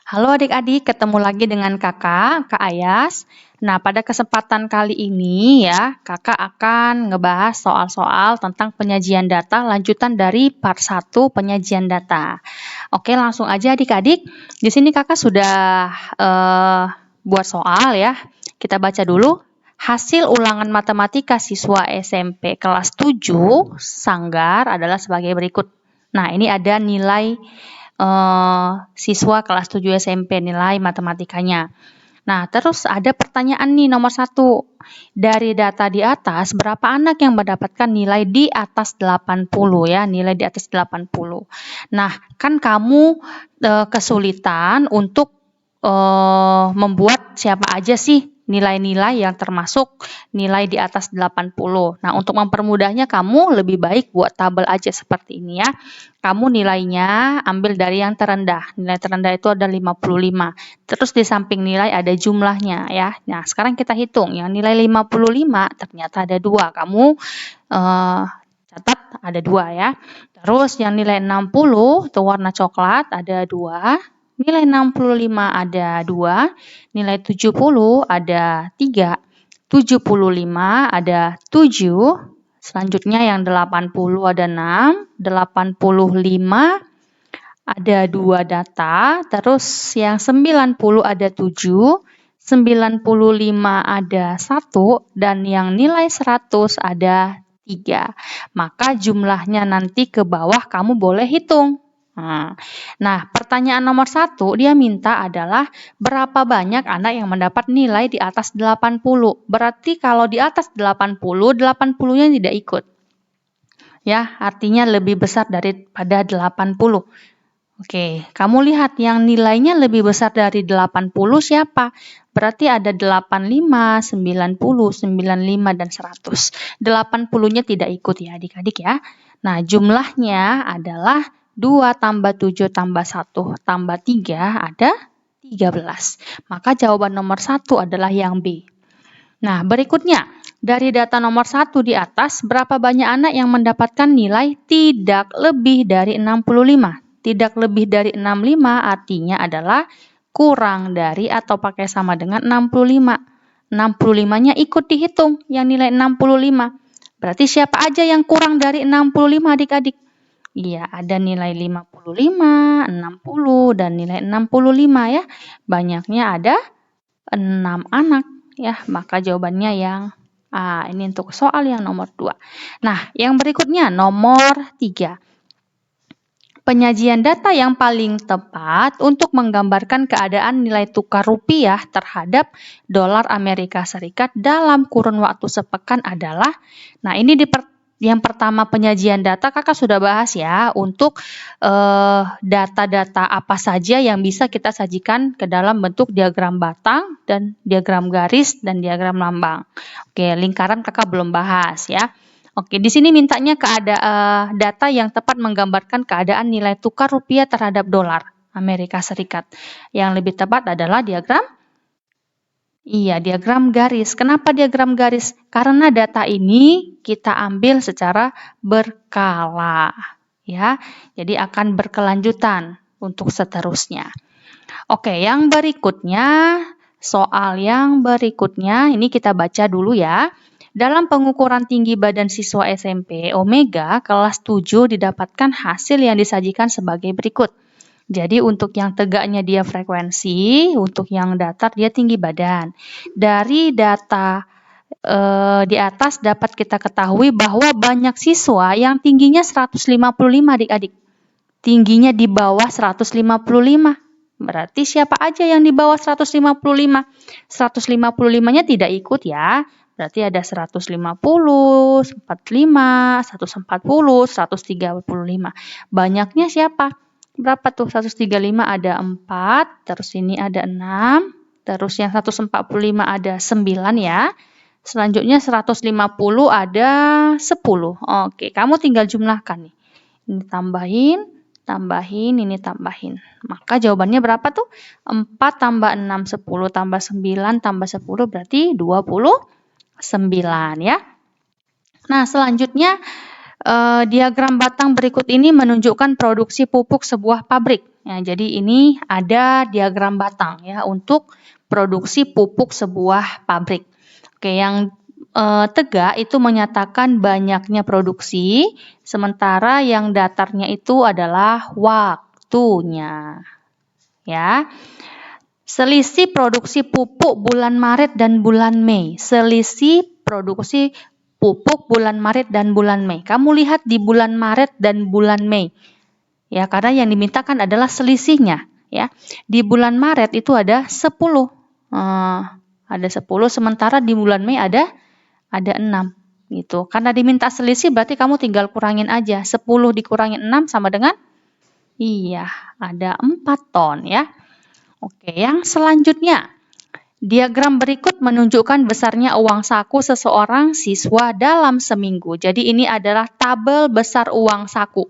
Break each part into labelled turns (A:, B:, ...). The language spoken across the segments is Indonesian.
A: Halo adik-adik, ketemu lagi dengan Kak Ayas. Nah, pada kesempatan kali ini ya, Kakak akan ngebahas soal-soal tentang penyajian data lanjutan dari part 1 penyajian data. Oke, langsung aja adik-adik. Di sini Kakak sudah buat soal ya. Kita baca dulu. Hasil ulangan matematika siswa SMP kelas 7 Sanggar adalah sebagai berikut. Nah, ini ada nilai siswa kelas 7 SMP nilai matematikanya. Nah, terus ada pertanyaan nih nomor 1. Dari data di atas, berapa anak yang mendapatkan nilai di atas 80 ya, nilai di atas 80. Nah, kan kamu kesulitan untuk membuat siapa aja sih nilai-nilai yang termasuk nilai di atas 80. Nah, untuk mempermudahnya kamu lebih baik buat tabel aja seperti ini ya. Kamu nilainya ambil dari yang terendah. Nilai terendah itu ada 55. Terus di samping nilai ada jumlahnya ya. Nah, sekarang kita hitung. Yang nilai 55 ternyata ada 2. Kamu catat ada 2 ya. Terus yang nilai 60 itu warna coklat ada 2. Nilai 65 ada 2. Nilai 70 ada 3. 75 ada 7. Selanjutnya yang 80 ada 6. 85 ada 2 data. Terus yang 90 ada 7. 95 ada 1. Dan yang nilai 100 ada 3. Maka jumlahnya nanti ke bawah kamu boleh hitung. Nah, pertanyaan nomor 1 dia minta adalah berapa banyak anak yang mendapat nilai di atas 80. Berarti kalau di atas 80, 80-nya tidak ikut. Ya, artinya lebih besar daripada 80. Oke, kamu lihat yang nilainya lebih besar dari 80 siapa? Berarti ada 85, 90, 95, dan 100. 80-nya tidak ikut ya adik-adik ya. Nah, jumlahnya adalah 2 tambah 7 tambah 1 tambah 3 ada 13. Maka jawaban nomor 1 adalah yang B. Nah, berikutnya. Dari data nomor 1 di atas, berapa banyak anak yang mendapatkan nilai tidak lebih dari 65? Tidak lebih dari 65 artinya adalah kurang dari atau pakai sama dengan 65. 65-nya ikut dihitung, yang nilai 65. Berarti siapa aja yang kurang dari 65 adik-adik? Iya, ada nilai 55, 60, dan nilai 65 ya. Banyaknya ada 6 anak ya. Maka jawabannya yang A. Ini untuk soal yang nomor 2. Nah, yang berikutnya nomor 3. Penyajian data yang paling tepat untuk menggambarkan keadaan nilai tukar rupiah terhadap dolar Amerika Serikat dalam kurun waktu sepekan adalah, nah ini yang pertama penyajian data Kakak sudah bahas ya, untuk data-data apa saja yang bisa kita sajikan ke dalam bentuk diagram batang dan diagram garis dan diagram lambang. Oke, lingkaran Kakak belum bahas ya. Oke, di sini mintanya data yang tepat menggambarkan keadaan nilai tukar rupiah terhadap dolar Amerika Serikat. Yang lebih tepat adalah diagram garis. Kenapa diagram garis? Karena data ini kita ambil secara berkala, ya. Jadi akan berkelanjutan untuk seterusnya. Oke, yang berikutnya, soal yang berikutnya, ini kita baca dulu ya. Dalam pengukuran tinggi badan siswa SMP Omega kelas 7 didapatkan hasil yang disajikan sebagai berikut. Jadi untuk yang tegaknya dia frekuensi, untuk yang datar dia tinggi badan. Dari data di atas dapat kita ketahui bahwa banyak siswa yang tingginya 155 adik-adik. Tingginya di bawah 155. Berarti siapa aja yang di bawah 155? 155-nya tidak ikut ya. Berarti ada 150, 45, 140, 135. Banyaknya siapa? Berapa tuh? 135 ada 4, terus ini ada 6, terus yang 145 ada 9 ya. Selanjutnya 150 ada 10. Oke, kamu tinggal jumlahkan nih. Ini tambahin, ini tambahin. Maka jawabannya berapa tuh? 4 tambah 6, 10 tambah 9 tambah 10 berarti 29 ya. Nah, selanjutnya diagram batang berikut ini menunjukkan produksi pupuk sebuah pabrik. Ya, jadi ini ada diagram batang ya untuk produksi pupuk sebuah pabrik. Oke, yang tegak itu menyatakan banyaknya produksi, sementara yang datarnya itu adalah waktunya. Ya. Selisih produksi pupuk bulan Maret dan bulan Mei. Selisih produksi pupuk bulan Maret dan bulan Mei. Kamu lihat di bulan Maret dan bulan Mei. Ya, karena yang dimintakan adalah selisihnya, ya. Di bulan Maret itu ada 10. Ada 10, sementara di bulan Mei ada 6 gitu. Karena diminta selisih berarti kamu tinggal kurangin aja. 10 dikurangin 6 sama dengan ada 4 ton ya. Oke, yang selanjutnya. Diagram berikut menunjukkan besarnya uang saku seseorang siswa dalam seminggu. Jadi ini adalah tabel besar uang saku.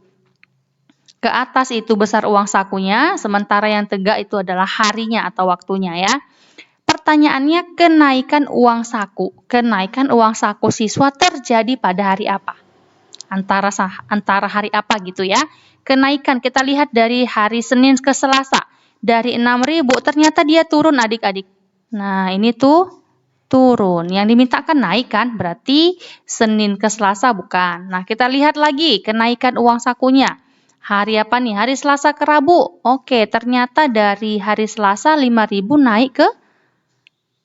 A: Ke atas itu besar uang sakunya, sementara yang tegak itu adalah harinya atau waktunya ya. Pertanyaannya, kenaikan uang saku. Kenaikan uang saku siswa terjadi pada hari apa? Antara hari apa gitu ya. Kenaikan kita lihat dari hari Senin ke Selasa. Dari 6.000 ternyata dia turun adik-adik. Nah ini tuh turun. Yang dimintakan naik kan, berarti Senin ke Selasa bukan. Nah kita lihat lagi kenaikan uang sakunya. Hari apa nih? Hari Selasa ke Rabu. Oke, ternyata dari hari Selasa 5.000 naik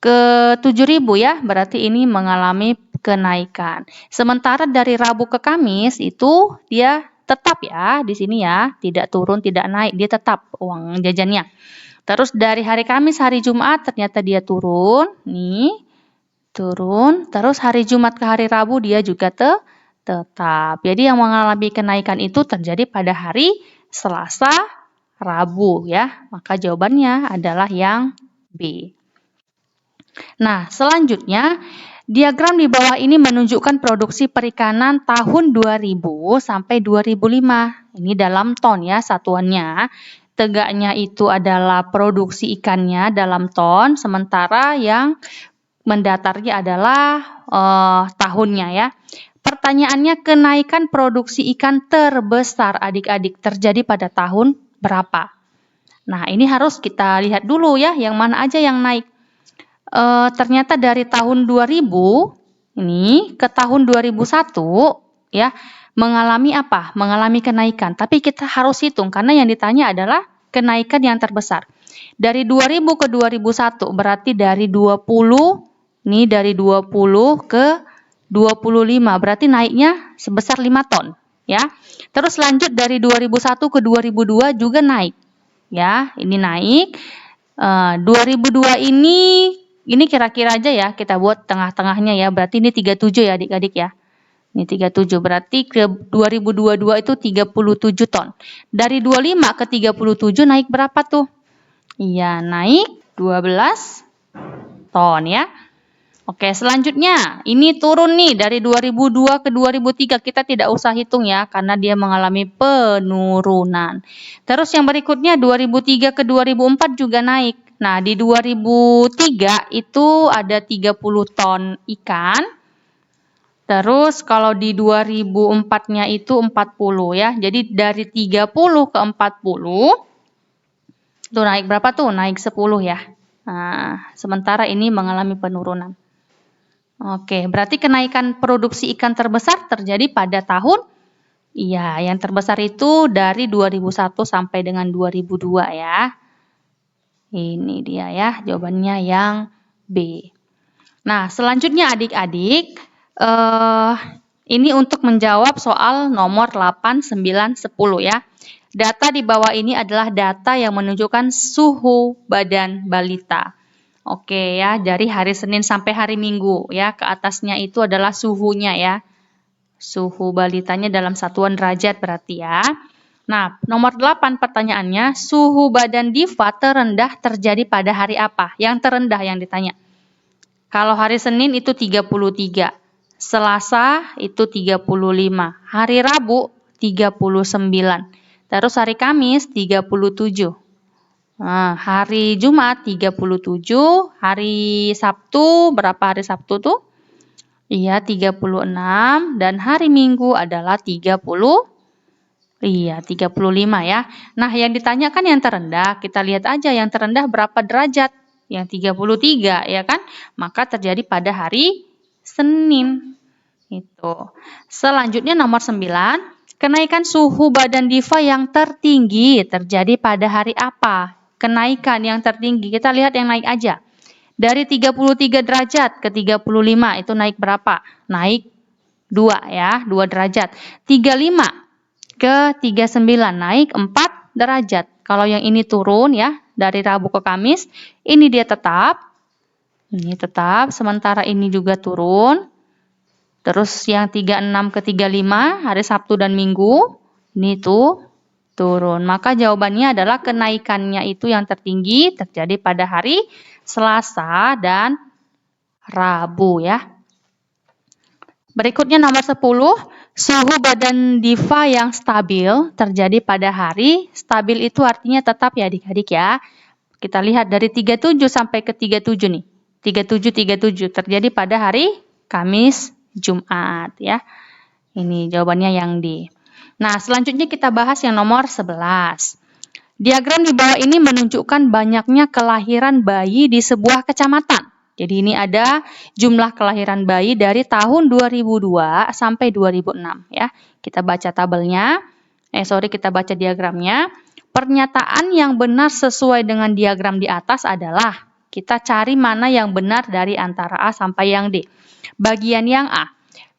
A: ke 7.000 ya, berarti ini mengalami kenaikan. Sementara dari Rabu ke Kamis itu dia tetap ya di sini ya, tidak turun, tidak naik, dia tetap uang jajannya. Terus dari hari Kamis, hari Jumat ternyata dia turun, nih turun. Terus hari Jumat ke hari Rabu dia juga tetap. Jadi yang mengalami kenaikan itu terjadi pada hari Selasa, Rabu ya. Maka jawabannya adalah yang B. Nah, selanjutnya diagram di bawah ini menunjukkan produksi perikanan tahun 2000 sampai 2005. Ini dalam ton ya satuannya. Tegaknya itu adalah produksi ikannya dalam ton, sementara yang mendatarnya adalah tahunnya ya. Pertanyaannya, kenaikan produksi ikan terbesar adik-adik terjadi pada tahun berapa? Nah, ini harus kita lihat dulu ya, yang mana aja yang naik. Ternyata dari tahun 2000 ini ke tahun 2001 ya mengalami apa? Mengalami kenaikan. Tapi kita harus hitung karena yang ditanya adalah kenaikan yang terbesar. Dari 2000 ke 2001 berarti dari 20 nih dari 20 ke 25 berarti naiknya sebesar 5 ton ya. Terus lanjut dari 2001 ke 2002 juga naik. Ya, ini naik. 2002 ini kira-kira aja ya, kita buat tengah-tengahnya ya. Berarti ini 37 ya adik-adik ya. Ini 37, berarti ke 2022 itu 37 ton. Dari 25 ke 37 naik berapa tuh? Iya, naik 12 ton ya. Oke, selanjutnya ini turun nih dari 2002 ke 2003. Kita tidak usah hitung ya, karena dia mengalami penurunan. Terus yang berikutnya 2003 ke 2004 juga naik. Nah, di 2003 itu ada 30 ton ikan. Terus kalau di 2004-nya itu 40 ya. Jadi dari 30 ke 40 itu naik berapa tuh? Naik 10 ya. Nah, sementara ini mengalami penurunan. Oke, berarti kenaikan produksi ikan terbesar terjadi pada tahun yang terbesar itu dari 2001 sampai dengan 2002 ya. Ini dia ya, jawabannya yang B. Nah, selanjutnya adik-adik, ini untuk menjawab soal nomor 8, 9, 10 ya. Data di bawah ini adalah data yang menunjukkan suhu badan balita. Oke ya, dari hari Senin sampai hari Minggu ya. Ke atasnya itu adalah suhunya ya. Suhu balitanya dalam satuan derajat berarti ya. Nah, nomor 8 pertanyaannya, suhu badan Diva terendah terjadi pada hari apa? Yang terendah yang ditanya. Kalau hari Senin itu 33, Selasa itu 35, hari Rabu 39, terus hari Kamis 37. Nah, hari Jumat 37, hari Sabtu, berapa hari Sabtu tuh? Iya, 36, dan hari Minggu adalah 37. Iya, 35 ya. Nah, yang ditanyakan yang terendah, kita lihat aja yang terendah berapa derajat. Yang 33 ya kan? Maka terjadi pada hari Senin. Itu. Selanjutnya nomor 9, kenaikan suhu badan diva yang tertinggi terjadi pada hari apa? Kenaikan yang tertinggi, kita lihat yang naik aja. Dari 33 derajat ke 35 itu naik berapa? Naik 2 ya, 2 derajat. 35 ke 39 naik 4 derajat. Kalau yang ini turun ya, dari Rabu ke Kamis, ini dia tetap. Ini tetap, sementara ini juga turun. Terus yang 36 ke 35 hari Sabtu dan Minggu, ini tuh turun. Maka jawabannya adalah kenaikannya itu yang tertinggi terjadi pada hari Selasa dan Rabu ya. Berikutnya nomor 10, suhu badan diva yang stabil terjadi pada hari. Stabil itu artinya tetap ya adik-adik ya. Kita lihat dari 37 sampai ke 37 nih. 37 terjadi pada hari Kamis, Jumat ya. Ini jawabannya yang D. Nah, selanjutnya kita bahas yang nomor 11. Diagram di bawah ini menunjukkan banyaknya kelahiran bayi di sebuah kecamatan. Jadi ini ada jumlah kelahiran bayi dari tahun 2002 sampai 2006 ya. Kita baca tabelnya. Kita baca diagramnya. Pernyataan yang benar sesuai dengan diagram di atas adalah kita cari mana yang benar dari antara A sampai yang D. Bagian yang A.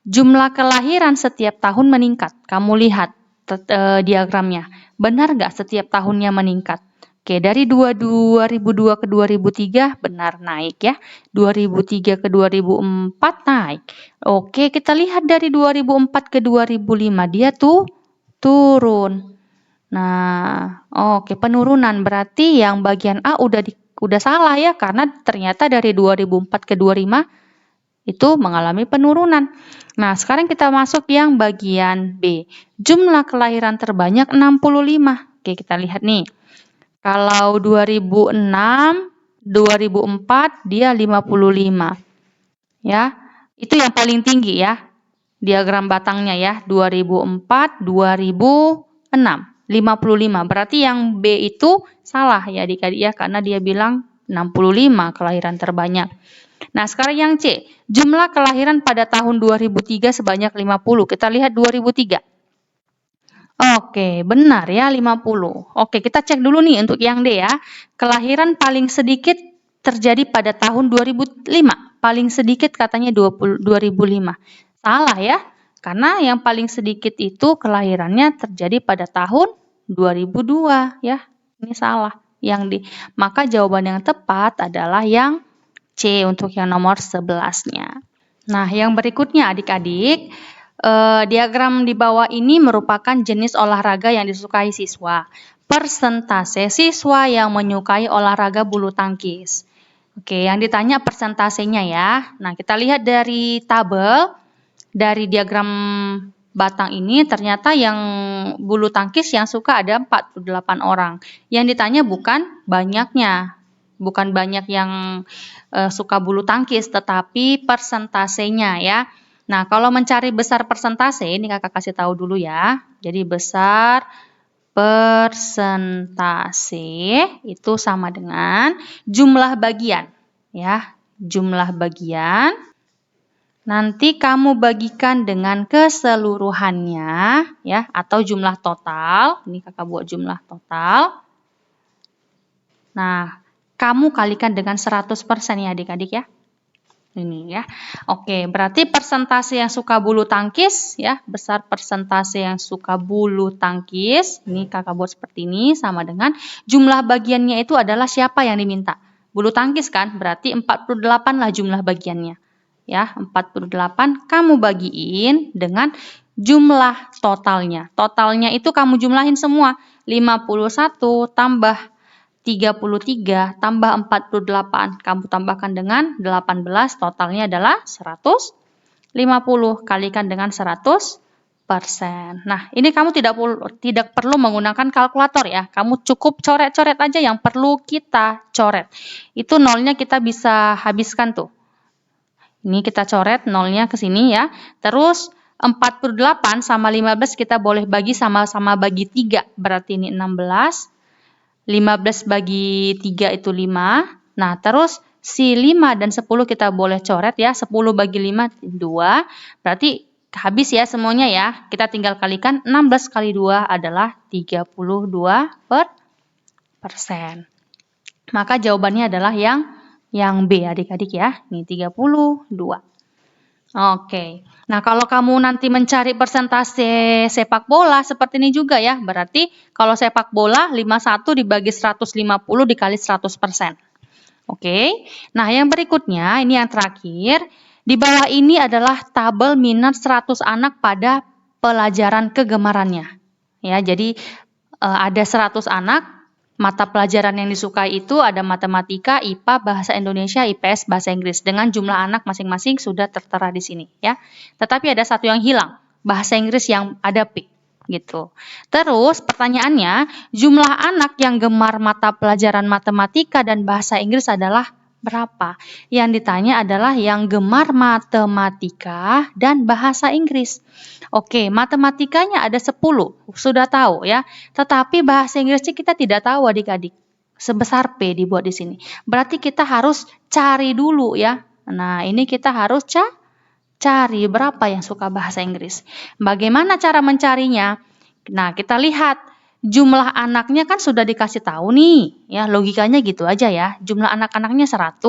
A: Jumlah kelahiran setiap tahun meningkat. Kamu lihat diagramnya. Benar nggak setiap tahunnya meningkat? Oke, dari 2002 ke 2003 benar naik ya. 2003 ke 2004 naik. Oke, kita lihat dari 2004 ke 2005 dia tuh turun. Nah, oke, penurunan berarti yang bagian A udah salah ya, karena ternyata dari 2004 ke 2005 itu mengalami penurunan. Nah, sekarang kita masuk yang bagian B. Jumlah kelahiran terbanyak 65. Oke, kita lihat nih. Kalau 2006, 2004 dia 55. Ya. Itu yang paling tinggi ya. Diagram batangnya ya. 2004, 2006, 55. Berarti yang B itu salah ya adik-adik ya, karena dia bilang 65 kelahiran terbanyak. Nah, sekarang yang C, jumlah kelahiran pada tahun 2003 sebanyak 50. Kita lihat 2003. Oke, benar ya 50. Oke, kita cek dulu nih untuk yang D ya. Kelahiran paling sedikit terjadi pada tahun 2005. Paling sedikit katanya 2005. Salah ya, karena yang paling sedikit itu kelahirannya terjadi pada tahun 2002 ya. Ini salah yang D. Maka jawaban yang tepat adalah yang C untuk yang nomor 11-nya. Nah, yang berikutnya adik-adik, diagram di bawah ini merupakan jenis olahraga yang disukai siswa. Persentase siswa yang menyukai olahraga bulu tangkis. Oke, yang ditanya persentasenya ya. Nah, kita lihat dari tabel, dari diagram batang ini ternyata yang bulu tangkis yang suka ada 48 orang. Yang ditanya bukan banyaknya. Bukan banyak yang suka bulu tangkis, tetapi persentasenya ya. Nah, kalau mencari besar persentase, ini kakak kasih tahu dulu ya. Jadi besar persentase itu sama dengan jumlah bagian. Ya, jumlah bagian. Nanti kamu bagikan dengan keseluruhannya ya, atau jumlah total. Ini kakak buat jumlah total. Nah, kamu kalikan dengan 100% ya adik-adik ya. Ini ya. Oke, berarti persentase yang suka bulu tangkis ya, besar persentase yang suka bulu tangkis. Ini kakak buat seperti ini sama dengan jumlah bagiannya itu adalah siapa yang diminta? Bulu tangkis kan? Berarti 48 lah jumlah bagiannya. Ya, 48 kamu bagiin dengan jumlah totalnya. Totalnya itu kamu jumlahin semua. 51 tambah 33 tambah 48, kamu tambahkan dengan 18, totalnya adalah 150, kalikan dengan 100%. Nah, ini kamu tidak perlu menggunakan kalkulator ya, kamu cukup coret-coret aja yang perlu kita coret. Itu nolnya kita bisa habiskan tuh. Ini kita coret nolnya ke sini ya, terus 48 sama 15 kita boleh bagi sama-sama bagi 3. Berarti ini 16. 15 bagi 3 itu 5. Nah, terus si 5 dan 10 kita boleh coret ya. 10 bagi 5, 2. Berarti habis ya semuanya ya. Kita tinggal kalikan 16 kali 2 adalah 32%. Maka jawabannya adalah yang B adik-adik ya. Ini 32. Oke. Nah, kalau kamu nanti mencari persentase sepak bola seperti ini juga ya. Berarti kalau sepak bola 51 dibagi 150 dikali 100%. Oke. Nah, yang berikutnya ini yang terakhir. Di bawah ini adalah tabel minat 100 anak pada pelajaran kegemarannya. Ya, jadi ada 100 anak. Mata pelajaran yang disukai itu ada matematika, IPA, bahasa Indonesia, IPS, bahasa Inggris. Dengan jumlah anak masing-masing sudah tertera di sini ya. Tetapi ada satu yang hilang, bahasa Inggris yang ada P gitu. Terus pertanyaannya, jumlah anak yang gemar mata pelajaran matematika dan bahasa Inggris adalah berapa? Yang ditanya adalah yang gemar matematika dan bahasa Inggris. Oke, matematikanya ada 10, sudah tahu ya. Tetapi bahasa Inggrisnya kita tidak tahu adik-adik. Sebesar P dibuat di sini. Berarti kita harus cari dulu ya. Nah, ini kita harus cari berapa yang suka bahasa Inggris. Bagaimana cara mencarinya? Nah, kita lihat jumlah anaknya kan sudah dikasih tahu nih. Ya, logikanya gitu aja ya. Jumlah anak-anaknya 100.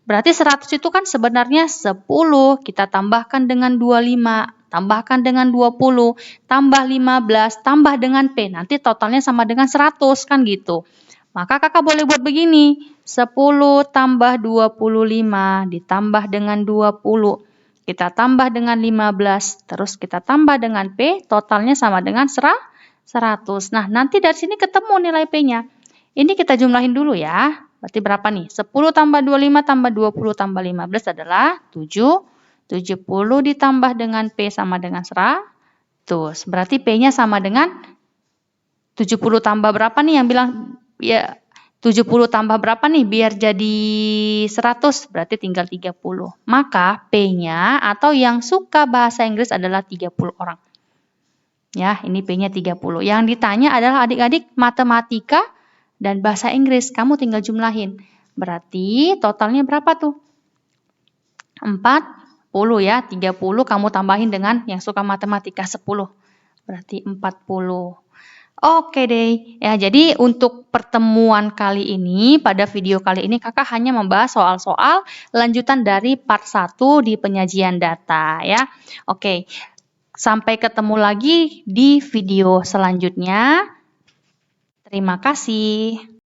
A: Berarti 100 itu kan sebenarnya 10. Kita tambahkan dengan 25. Tambahkan dengan 20. Tambah 15. Tambah dengan P. Nanti totalnya sama dengan 100 kan gitu. Maka kakak boleh buat begini. 10 tambah 25 ditambah dengan 20. Kita tambah dengan 15. Terus kita tambah dengan P. Totalnya sama dengan 100. Nah, nanti dari sini ketemu nilai P-nya. Ini kita jumlahin dulu ya. Berarti berapa nih? 10 tambah 25 tambah 20 tambah 15 adalah 7. 70 ditambah dengan P sama dengan 100. Berarti P-nya sama dengan 70 tambah berapa nih yang bilang? Ya, 70 tambah berapa nih biar jadi 100? Berarti tinggal 30. Maka P-nya atau yang suka bahasa Inggris adalah 30 orang. Ya, ini P-nya 30. Yang ditanya adalah adik-adik matematika dan bahasa Inggris. Kamu tinggal jumlahin. Berarti totalnya berapa tuh? 40 ya. 30 kamu tambahin dengan yang suka matematika 10. Berarti 40. Oke deh. Ya, jadi untuk pertemuan kali ini, pada video kali ini kakak hanya membahas soal-soal lanjutan dari part 1 di penyajian data ya. Oke. Sampai ketemu lagi di video selanjutnya. Terima kasih.